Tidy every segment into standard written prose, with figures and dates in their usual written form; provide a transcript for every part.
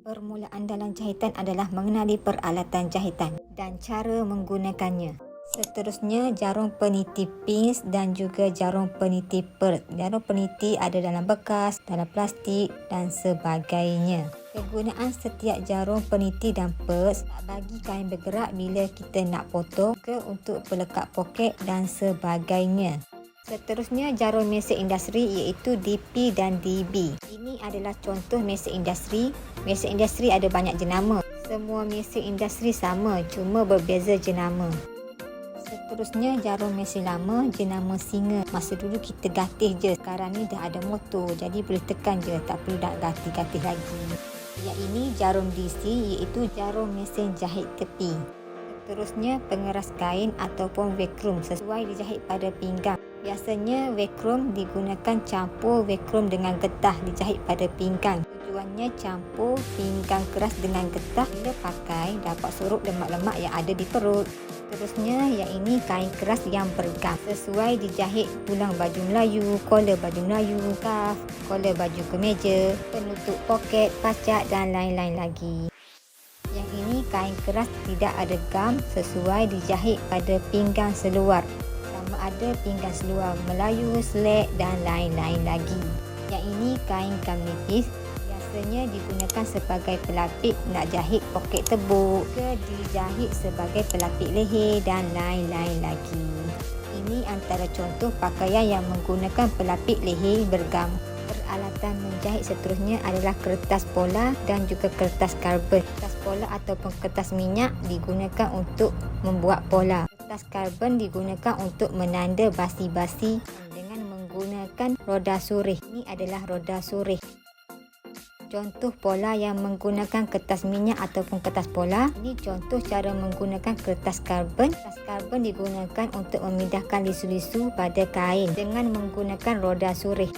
Permulaan dalam jahitan adalah mengenali peralatan jahitan dan cara menggunakannya. Seterusnya, jarum peniti pins dan juga jarum peniti pers. Jarum peniti ada dalam bekas, dalam plastik dan sebagainya. Kegunaan setiap jarum peniti dan pers bagi kain bergerak bila kita nak potong, ke untuk pelekat poket dan sebagainya. Seterusnya, jarum mesin industri iaitu DP dan DB. Ini adalah contoh mesin industri. Mesin industri ada banyak jenama. Semua mesin industri sama, cuma berbeza jenama. Seterusnya, jarum mesin lama jenama singa. Masa dulu kita gatih je. Sekarang ni dah ada motor, jadi boleh tekan je, tak perlu nak gatih-gatih lagi. Yang ini jarum DC iaitu jarum mesin jahit tepi. Seterusnya, pengeras kain ataupun vacuum sesuai dijahit pada pinggang. Biasanya vacuum digunakan campur vacuum dengan getah dijahit pada pinggang. Tujuannya campur pinggang keras dengan getah, bila pakai dapat sorok lemak-lemak yang ada di perut. Seterusnya, yang ini kain keras yang bergam sesuai dijahit pulang baju Melayu, kolor baju Melayu, kaf, kolor baju kemeja, penutup poket, pacak dan lain-lain lagi. Yang ini kain keras tidak ada gam sesuai dijahit pada pinggang seluar. Sama ada pinggang seluar Melayu, selek dan lain-lain lagi. Yang ini kain gam nipis, biasanya digunakan sebagai pelapik nak jahit poket tebuk, ke dijahit sebagai pelapik leher dan lain-lain lagi. Ini antara contoh pakaian yang menggunakan pelapik leher bergam. Peralatan menjahit seterusnya adalah kertas pola dan juga kertas karbon. Kertas pola ataupun kertas minyak digunakan untuk membuat pola. Kertas karbon digunakan untuk menanda basi-basi dengan menggunakan roda surih. Ini adalah roda surih. Contoh pola yang menggunakan kertas minyak ataupun kertas pola. Ini contoh cara menggunakan kertas karbon. Kertas karbon digunakan untuk memindahkan lisu-lisu pada kain dengan menggunakan roda surih.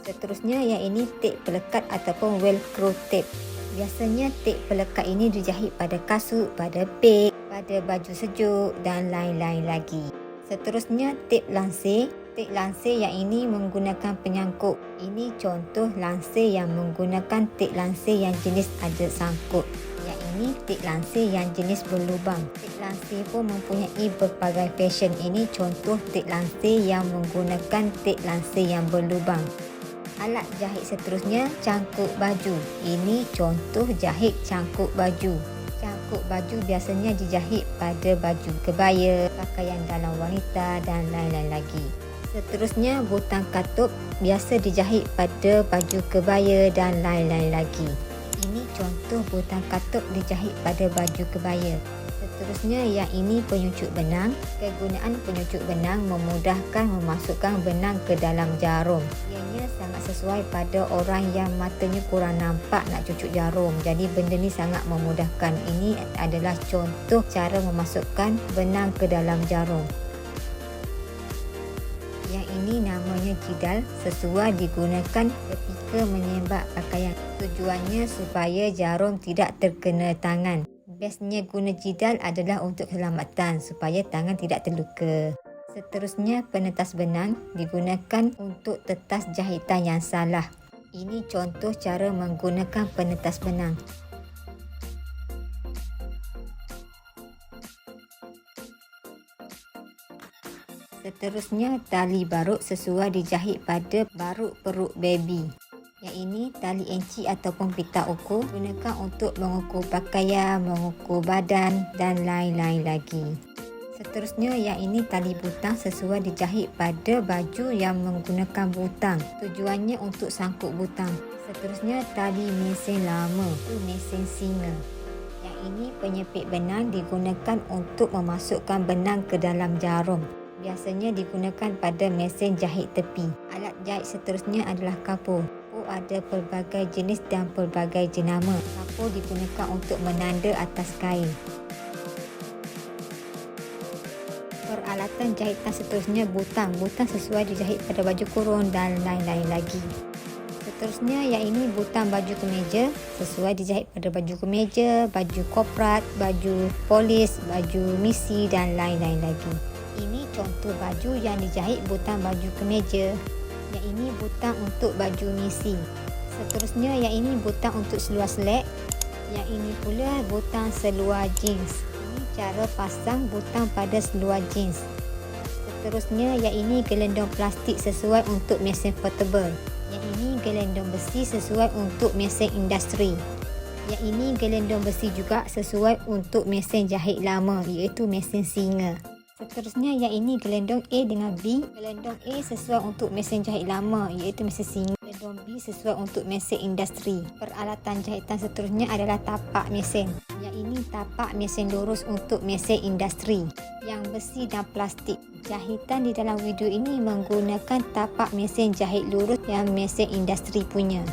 Seterusnya, yang ini tip pelekat ataupun velcro tape. Biasanya tip pelekat ini dijahit pada kasut, pada beg, pada baju sejuk dan lain-lain lagi. Seterusnya, tip lansir. Tip lansir yang ini menggunakan penyangkut. Ini contoh lansir yang menggunakan tip lansir yang jenis ada sangkut. Yang ini tip lansir yang jenis berlubang. Tip lansir pun mempunyai berbagai fashion. Ini contoh tip lansir yang menggunakan tip lansir yang berlubang. Alat jahit seterusnya, cangkuk baju. Ini contoh jahit cangkuk baju. Cangkuk baju biasanya dijahit pada baju kebaya, pakaian dalam wanita dan lain-lain lagi. Seterusnya, butang katup biasa dijahit pada baju kebaya dan lain-lain lagi. Ini contoh butang katup dijahit pada baju kebaya. Seterusnya, yang ini penyucuk benang. Kegunaan penyucuk benang memudahkan memasukkan benang ke dalam jarum. Ianya sangat sesuai pada orang yang matanya kurang nampak nak cucuk jarum. Jadi benda ni sangat memudahkan. Ini adalah contoh cara memasukkan benang ke dalam jarum. Yang ini namanya jidal, sesuai digunakan ketika menyembak pakaian. Tujuannya supaya jarum tidak terkena tangan. Bestnya guna jidal adalah untuk keselamatan supaya tangan tidak terluka. Seterusnya, penetas benang digunakan untuk tetas jahitan yang salah. Ini contoh cara menggunakan penetas benang. Seterusnya, tali barut sesuai dijahit pada barut perut baby. Yang ini tali enci ataupun pita ukur, gunakan untuk mengukur pakaian, mengukur badan dan lain-lain lagi. Seterusnya, yang ini tali butang sesuai dijahit pada baju yang menggunakan butang. Tujuannya untuk sangkut butang. Seterusnya, tali mesin lama, itu mesin singa. Yang ini penyepit benang digunakan untuk memasukkan benang ke dalam jarum. Biasanya digunakan pada mesin jahit tepi. Alat jahit seterusnya adalah kapur. Ada pelbagai jenis dan pelbagai jenama. Kapur digunakan untuk menanda atas kain. Peralatan jahitan seterusnya butang. Butang sesuai dijahit pada baju kurung dan lain-lain lagi. Seterusnya, yang ini butang baju kemeja sesuai dijahit pada baju kemeja, baju korporat, baju polis, baju misi dan lain-lain lagi. Ini contoh baju yang dijahit butang baju kemeja. Yang ini butang untuk baju misi. Seterusnya yang ini butang untuk seluar slack. Yang ini pula butang seluar jeans. Ini cara pasang butang pada seluar jeans. Seterusnya yang ini gelendong plastik sesuai untuk mesin portable. Yang ini gelendong besi sesuai untuk mesin industri. Yang ini gelendong besi juga sesuai untuk mesin jahit lama, iaitu mesin singa. Seterusnya yang ini gelendong A dengan B. Gelendong A sesuai untuk mesin jahit lama, iaitu mesin singa. Gelendong B sesuai untuk mesin industri. Peralatan jahitan seterusnya adalah tapak mesin. Yang ini tapak mesin lurus untuk mesin industri. Yang besi dan plastik. Jahitan di dalam video ini menggunakan tapak mesin jahit lurus yang mesin industri punya.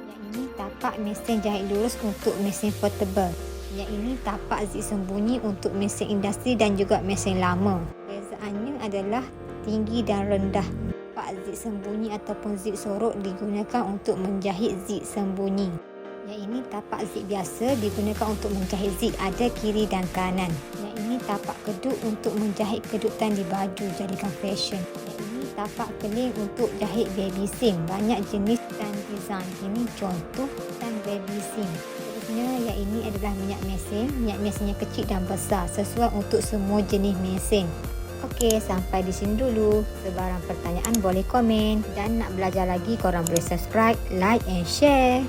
Yang ini tapak mesin jahit lurus untuk mesin portable. Yang ini tapak zip sembunyi untuk mesin industri dan juga mesin lama. Perbezaannya adalah tinggi dan rendah. Tapak zip sembunyi ataupun zip sorok digunakan untuk menjahit zip sembunyi. Yang ini tapak zip biasa digunakan untuk menjahit zip ada kiri dan kanan. Yang ini tapak kedut untuk menjahit kedutan di baju jadikan fashion. Yang ini tapak keling untuk jahit baby seam. Banyak jenis dan design. Ini contoh dan baby seam. Yang ini adalah minyak mesin. Minyak mesinnya kecil dan besar sesuai untuk semua jenis mesin. Okey, sampai di sini dulu. Sebarang pertanyaan boleh komen dan nak belajar lagi korang boleh subscribe, like and share.